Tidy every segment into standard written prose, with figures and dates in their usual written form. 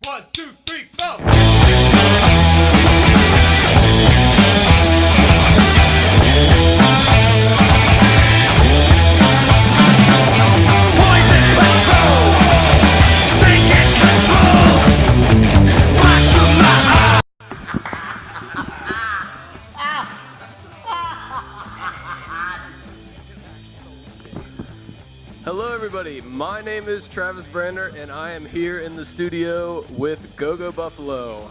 1, 2, 3, 4. Poison control, taking control. Blacks from my eyes. Hello everybody, my name is Travis Brandner and I am here in the studio with Go-Go Buffalo.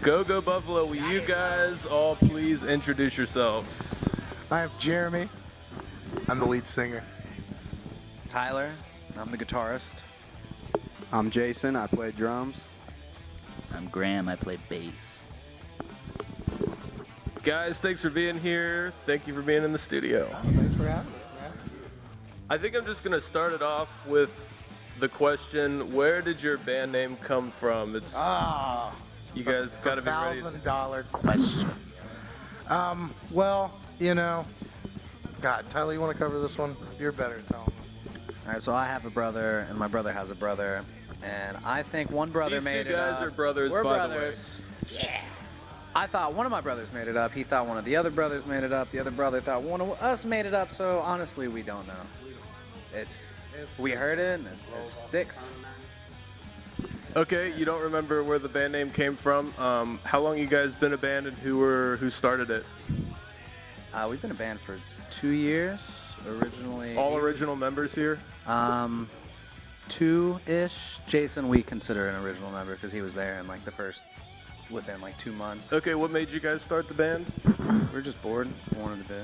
Go-Go Buffalo, will you guys all please introduce yourselves? I'm Jeremy. I'm the lead singer. Tyler, I'm the guitarist. I'm Jason, I play drums. I'm Graham, I play bass. Guys, thanks for being here. Thank you for being in the studio. Thanks for having us, man. I think I'm just going to start it off with the question, where did your band name come from? It's you guys got to be ready. $1,000 question. Well, you know, God, Tyler, you want to cover this one? You're better at telling me. All right, so I have a brother, and my brother has a brother, and I think one brother These made two it guys up. are brothers, We're by brothers. Yeah. I thought one of my brothers made it up. He thought one of the other brothers made it up. The other brother thought one of us made it up. So honestly, we don't know. We heard it, and it sticks. Okay, you don't remember where the band name came from. How long you guys been a band and who started it? We've been a band for 2 years. Originally, All original members here? two-ish. Jason, we consider an original member because he was there in within 2 months. Okay, what made you guys start the band? We're just bored. We wanted to do,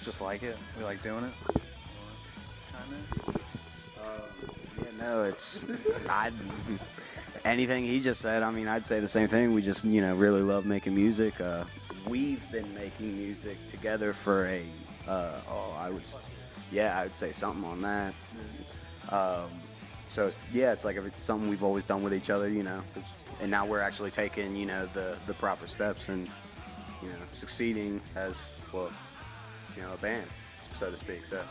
just like it. We like doing it. Chime in? It's anything he just said. I mean, I'd say the same thing. We just, really love making music. We've been making music together for I would say something on that. So yeah, it's like something we've always done with each other, and now we're actually taking, the proper steps and, succeeding as, well, a band, so to speak. So.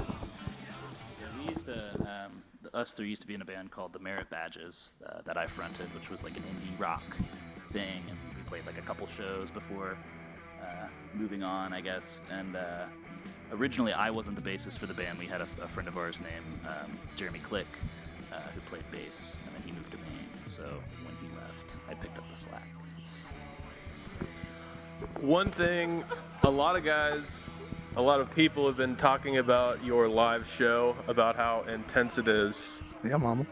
We used to, us three used to be in a band called the Merit Badges that I fronted, which was like an indie rock thing, and we played like a couple shows before moving on, I guess. And originally, I wasn't the bassist for the band. We had a friend of ours named Jeremy Click, who played bass, and then he moved to Maine. So when he left, I picked up the slack. One thing, a lot of people have been talking about your live show, about how intense it is. Yeah, mama.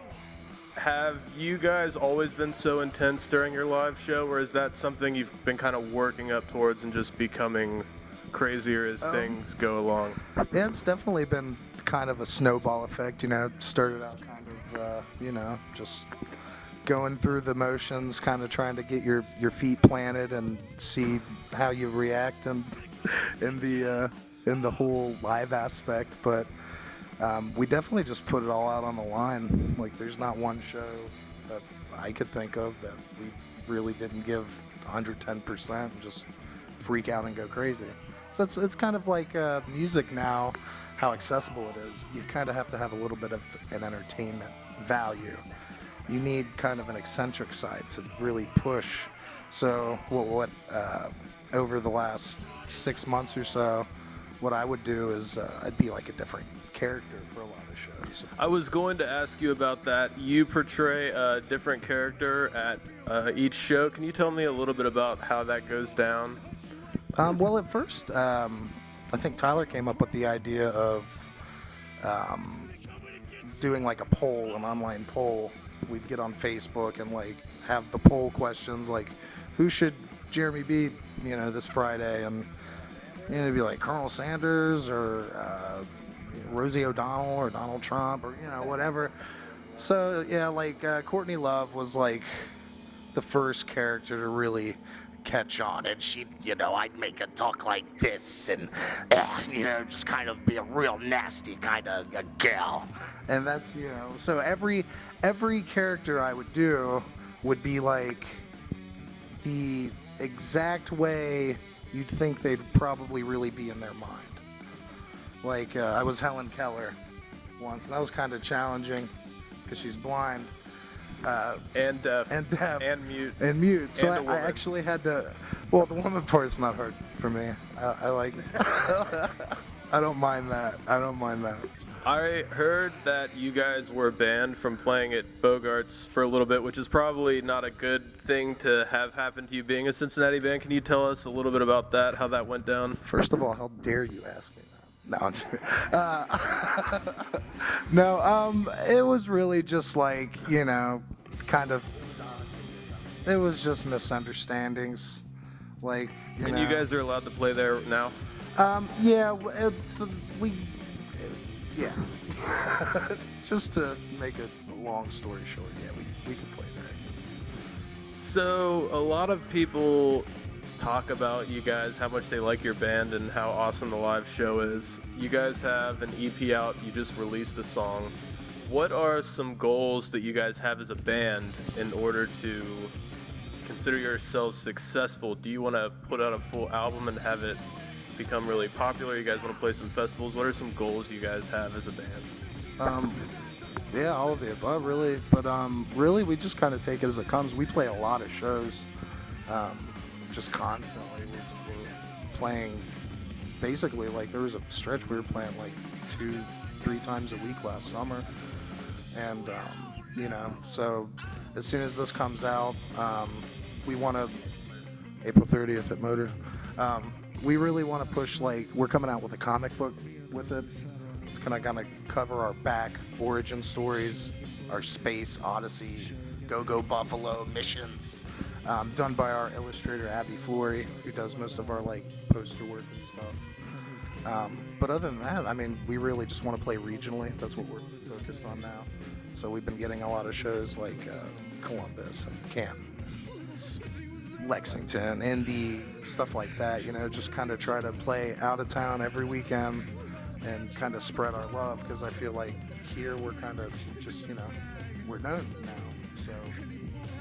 Have you guys always been so intense during your live show, or is that something you've been kind of working up towards and just becoming crazier as things go along? Yeah, it's definitely been kind of a snowball effect, Started out kind of, just going through the motions, kind of trying to get your feet planted and see how you react in the whole live aspect. But we definitely just put it all out on the line. Like, there's not one show that I could think of that we really didn't give 110% and just freak out and go crazy. So it's kind of like music now, how accessible it is. You kind of have to have a little bit of an entertainment value. You need kind of an eccentric side to really push. So what over the last 6 months or so, what I would do is I'd be like a different character for a lot of shows. I was going to ask you about that. You portray a different character at each show. Can you tell me a little bit about how that goes down? Well, at first, I think Tyler came up with the idea of doing like a poll, an online poll. We'd get on Facebook and have the poll questions like, who should Jeremy be, this Friday? And it'd be like Colonel Sanders or Rosie O'Donnell or Donald Trump or whatever. So yeah, Courtney Love was like the first character to really catch on, and she'd, I'd make her talk like this and, just kind of be a real nasty kind of a gal. And that's, so every character I would do would be like the exact way you'd think they'd probably really be in their mind. I was Helen Keller once, and that was kind of challenging because she's blind. And deaf. and deaf. And mute. And mute. So And a I woman. actually had to. Well, the woman part's not hard for me. I like. I don't mind that. I don't mind that. I heard that you guys were banned from playing at Bogart's for a little bit, which is probably not a good thing to have happen to you being a Cincinnati band. Can you tell us a little bit about that, how that went down? First of all, how dare you ask me that? No, I'm just no, it was really just like, kind of, it was just misunderstandings. Like, And you guys are allowed to play there now? yeah, yeah. Just to make a long story short, yeah, we can play there. So a lot of people talk about you guys, how much they like your band and how awesome the live show is. You guys have an EP out, you just released a song. What are some goals that you guys have as a band in order to consider yourselves successful? Do you want to put out a full album and have it become really popular? You guys want to play some festivals? What are some goals you guys have as a band? Yeah, all of the above, really. But really, we just kind of take it as it comes. We play a lot of shows, just constantly. We're playing, basically, like there was a stretch we were playing like 2-3 times a week last summer, and so as soon as this comes out, we want to April 30th at Motor. We really want to push, like, we're coming out with a comic book with it. It's kind of gonna cover our back origin stories, our space odyssey, Go Buffalo missions, done by our illustrator Abby Flory, who does most of our like poster work and stuff. But other than that, I mean, we really just want to play regionally. That's what we're focused on now. So we've been getting a lot of shows like Columbus and Canton, Lexington, Indy, stuff like that, just kind of try to play out of town every weekend and kind of spread our love, because I feel like here we're kind of just, we're known now, so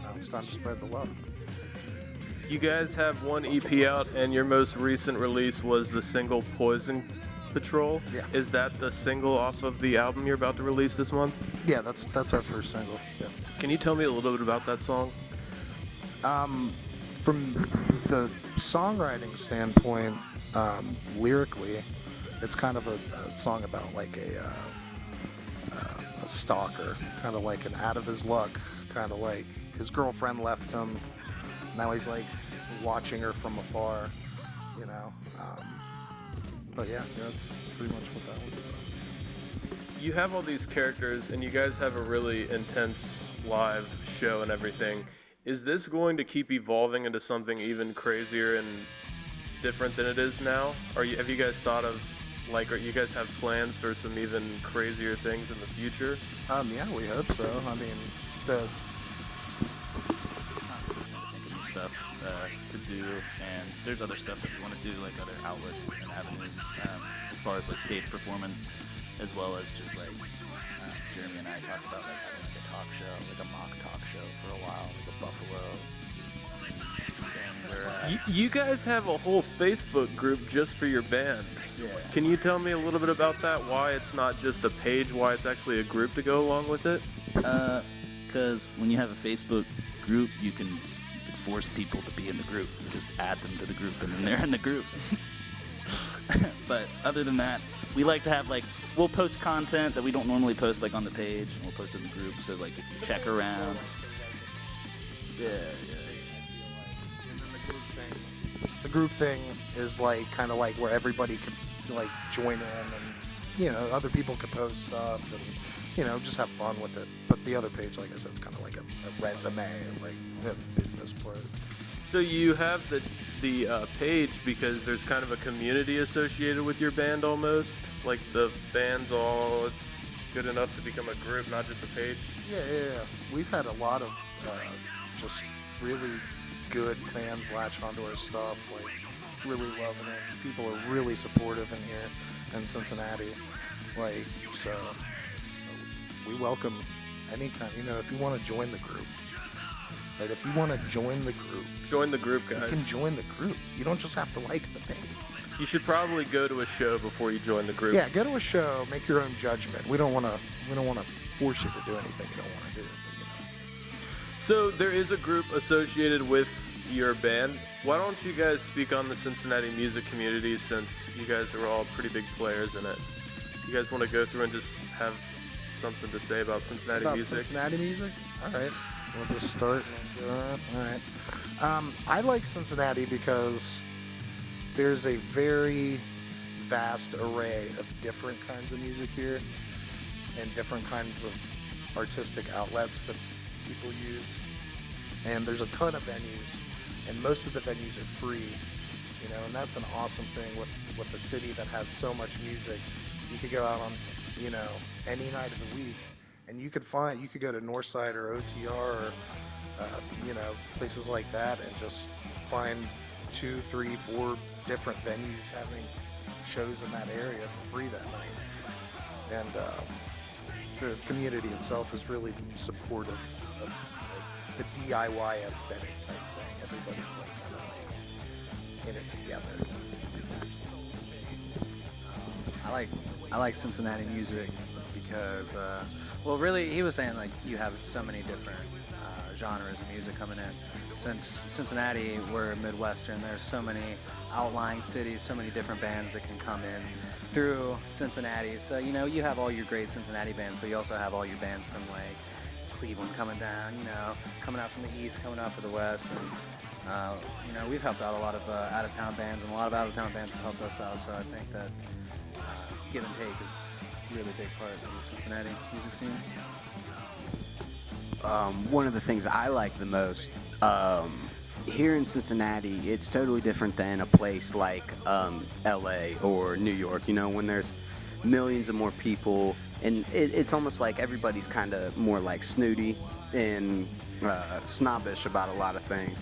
now it's time to spread the love. You guys have one EP out, and your most recent release was the single Poison Patrol. Yeah. Is that the single off of the album you're about to release this month? Yeah, that's our first single. Yeah. Can you tell me a little bit about that song? From the songwriting standpoint, lyrically, it's kind of a song about like a stalker, kind of like an out of his luck, kind of like his girlfriend left him. Now he's like watching her from afar, But yeah, that's pretty much what that was about. You have all these characters, and you guys have a really intense live show and everything. Is this going to keep evolving into something even crazier and different than it is now? Have you guys thought of, or you guys have plans for some even crazier things in the future? Yeah, we hope so. I mean, the New stuff to do, and there's other stuff that we want to do, like other outlets and avenues, as far as like stage performance, as well as just like Jeremy and I talked about like having like a talk show, like a mock talk show for a while, like a Buffalo thing where You guys have a whole Facebook group just for your band. yeah. Can you tell me a little bit about that? Why it's not just a page, why it's actually a group to go along with it? Because when you have a Facebook group, you can force people to be in the group. You just add them to the group, and then they're in the group. But other than that, we like to have we'll post content that we don't normally post on the page, and we'll post it in the group. So if you check around. Yeah. The group thing is kind of where everybody could join in, and other people could post stuff and just have fun with it. But the other page, like I said, is kind of like a resume, a business part. So you have the page because there's kind of a community associated with your band almost? Like the band's it's good enough to become a group, not just a page? Yeah. We've had a lot of just really good fans latch onto our stuff, really loving it. People are really supportive in here in Cincinnati, so we welcome any kind. If you want to join the group, right? If you want to join the group, Join the group, you can guys. join the group. You don't just have to like the page. You should probably go to a show before you join the group. Yeah, go to a show, make your own judgment. We don't want to force you to do anything you don't want to do. So there is a group associated with your band. Why don't you guys speak on the Cincinnati music community, since you guys are all pretty big players in it? You guys want to go through and just have something to say about Cincinnati music? Cincinnati music? All right. We'll just start. All right. I like Cincinnati because there's a very vast array of different kinds of music here and different kinds of artistic outlets that people use. And there's a ton of venues, and most of the venues are free, you know, and that's an awesome thing with a city that has so much music. You could go out on, you know, any night of the week, and you could go to Northside or OTR or, you know, places like that, and just find 2, 3, 4 different venues having shows in that area for free that night. And the community itself is really supportive of the DIY aesthetic type thing. Everybody's like kind of in it together. I like Cincinnati music because, well, really, he was saying like you have so many different genres of music coming in. Since Cincinnati, we're Midwestern, there's so many outlying cities, so many different bands that can come in through Cincinnati. So, you know, you have all your great Cincinnati bands, but you also have all your bands from like Cleveland coming down, you know, coming out from the east, coming out for the west. And, you know, we've helped out a lot of out-of-town bands, and a lot of out-of-town bands have helped us out. So I think that give and take is a really big part of the Cincinnati music scene. One of the things I like the most here in Cincinnati, it's totally different than a place like LA or New York, you know, when there's millions of more people, and it's almost like everybody's kind of more like snooty and snobbish about a lot of things.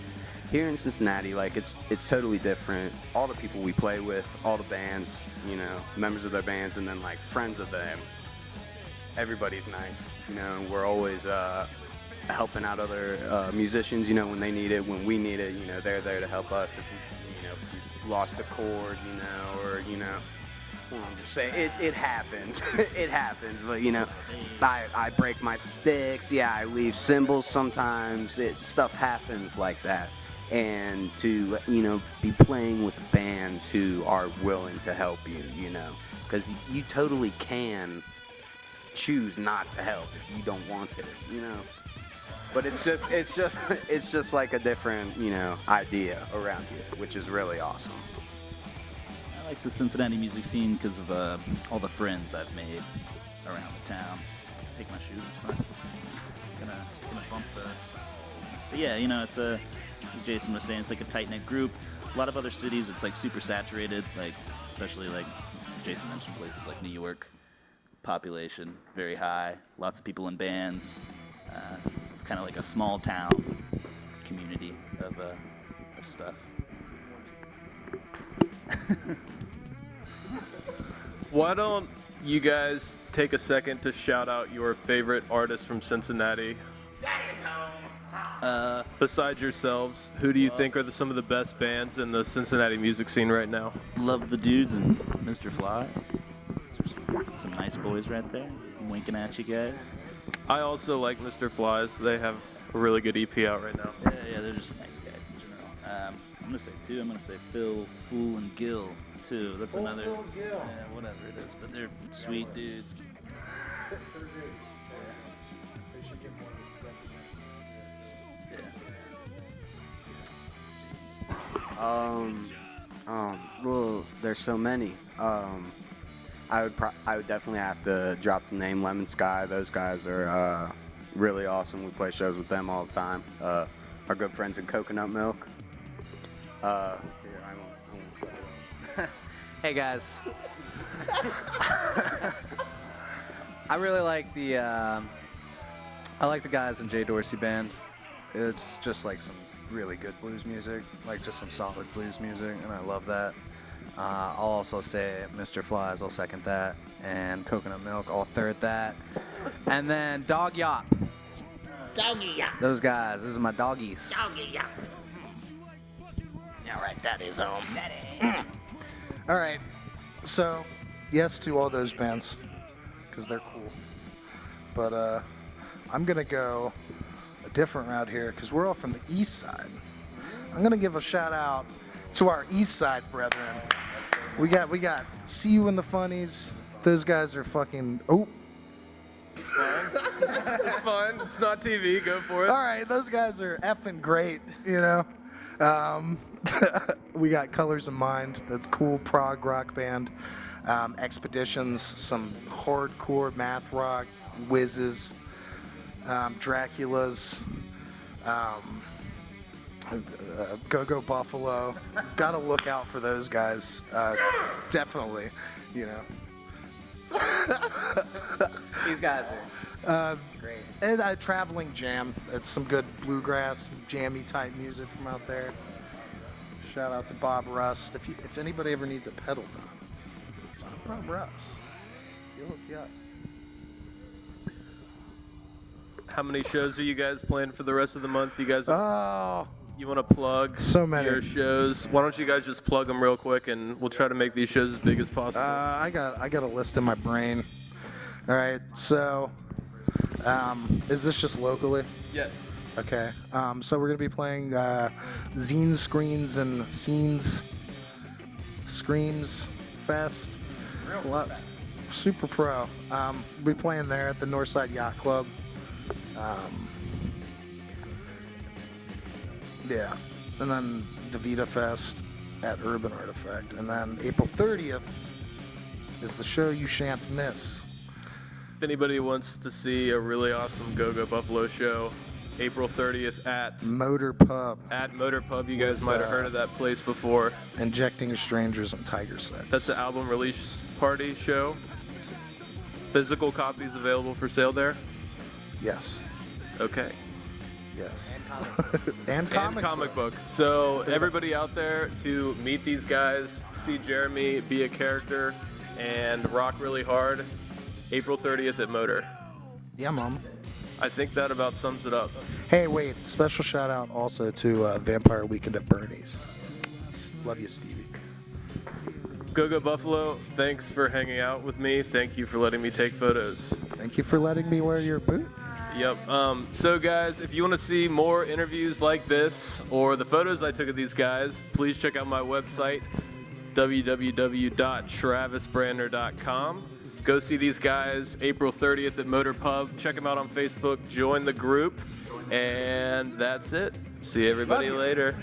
Here in Cincinnati, like it's totally different. All the people we play with, all the bands, you know, members of their bands, and then like friends of them, everybody's nice, you know, and we're always helping out other musicians, you know, when they need it, when we need it, you know, they're there to help us if we lost a chord, you know, or, you know, I'm just saying, it happens. It happens, but, you know, I break my sticks, yeah, I leave cymbals sometimes, stuff happens like that. And to, you know, be playing with bands who are willing to help you, you know, because you totally can choose not to help if you don't want to, you know. But it's just like a different, you know, idea around here, which is really awesome. I like the Cincinnati music scene because of all the friends I've made around the town. Take my shoes, it's fine. Gonna bump the. But yeah, you know, it's Jason was saying, it's like a tight-knit group. A lot of other cities, it's like super saturated, like especially like Jason mentioned places like New York. Population very high, lots of people in bands. It's kind of like a small town community of stuff. Why don't you guys take a second to shout out your favorite artist from Cincinnati? Daddy's home. Besides yourselves, who do you think are some of the best bands in the Cincinnati music scene right now? Love the Dudes and Mr. Flies. Some nice boys right there. I'm winking at you guys. I also like Mr. Flies. They have a really good EP out right now. Yeah, they're just nice guys in general. I'm gonna say two. I'm gonna say Phil, Fool, and Gil too. That's another. Yeah, whatever it is, but they're sweet dudes. Well, there's so many. I would definitely have to drop the name Lemon Sky. Those guys are really awesome. We play shows with them all the time. Our good friends in Coconut Milk. Here, I won't say it. Hey guys. I really like the guys in Jay Dorsey Band. It's just like some really good blues music, like just some solid blues music, and I love that. I'll also say Mr. Flies, I'll second that, and Coconut Milk, I'll third that. And then Dog Yop. Doggy yap. Those guys, these are my doggies. Doggy yap. All right, Daddy's home. Daddy. All right. So, yes to all those bands, because they're cool. But I'm going to go a different around here because we're all from the east side. I'm gonna give a shout out to our east side brethren. We got See You in the Funnies. Those guys are fucking. Oh. It's fine. It's not TV. Go for it. All right, those guys are effing great, you know. We got Colors of Mind. That's cool prog rock band. Expeditions, some hardcore math rock, whizzes, Draculas, Go-Go Buffalo. Gotta look out for those guys. Definitely, you know. These guys are great. And a Traveling Jam. That's some good bluegrass, jammy type music from out there. Shout out to Bob Rust. If anybody ever needs a pedal done, Bob Rust. He'll hook you up. How many shows are you guys playing for the rest of the month? You guys, Oh, you want to plug so many. your shows? Why don't you guys just plug them real quick, and we'll try to make these shows as big as possible. I got a list in my brain. All right, so is this just locally? Yes. Okay. So we're gonna be playing Zine Screens and Scenes Screams Fest. Super Pro. We'll be playing there at the Northside Yacht Club. Yeah. And then DeVita Fest at Urban Artifact. And then April 30th is the show you shan't miss. If anybody wants to see a really awesome Go-Go Buffalo show, April 30th at Motor Pub. Motor Pub. You guys might have heard of that place before. Injecting Strangers and Tiger Sex. That's an album release party show. Physical copies available for sale there? Yes. Okay. Yes. And and Comic book. So everybody out there to meet these guys, see Jeremy be a character, and rock really hard, April 30th at Motor. Yeah, Mom. I think that about sums it up. Hey, wait. Special shout out also to Vampire Weekend at Bernie's. Love you, Stevie. Go-Go Buffalo, thanks for hanging out with me. Thank you for letting me take photos. Thank you for letting me wear your boot. Yep. So guys, if you want to see more interviews like this or the photos I took of these guys, please check out my website, www.travisbrandner.com. Go see these guys April 30th at Motor Pub. Check them out on Facebook. Join the group. And that's it. See everybody later.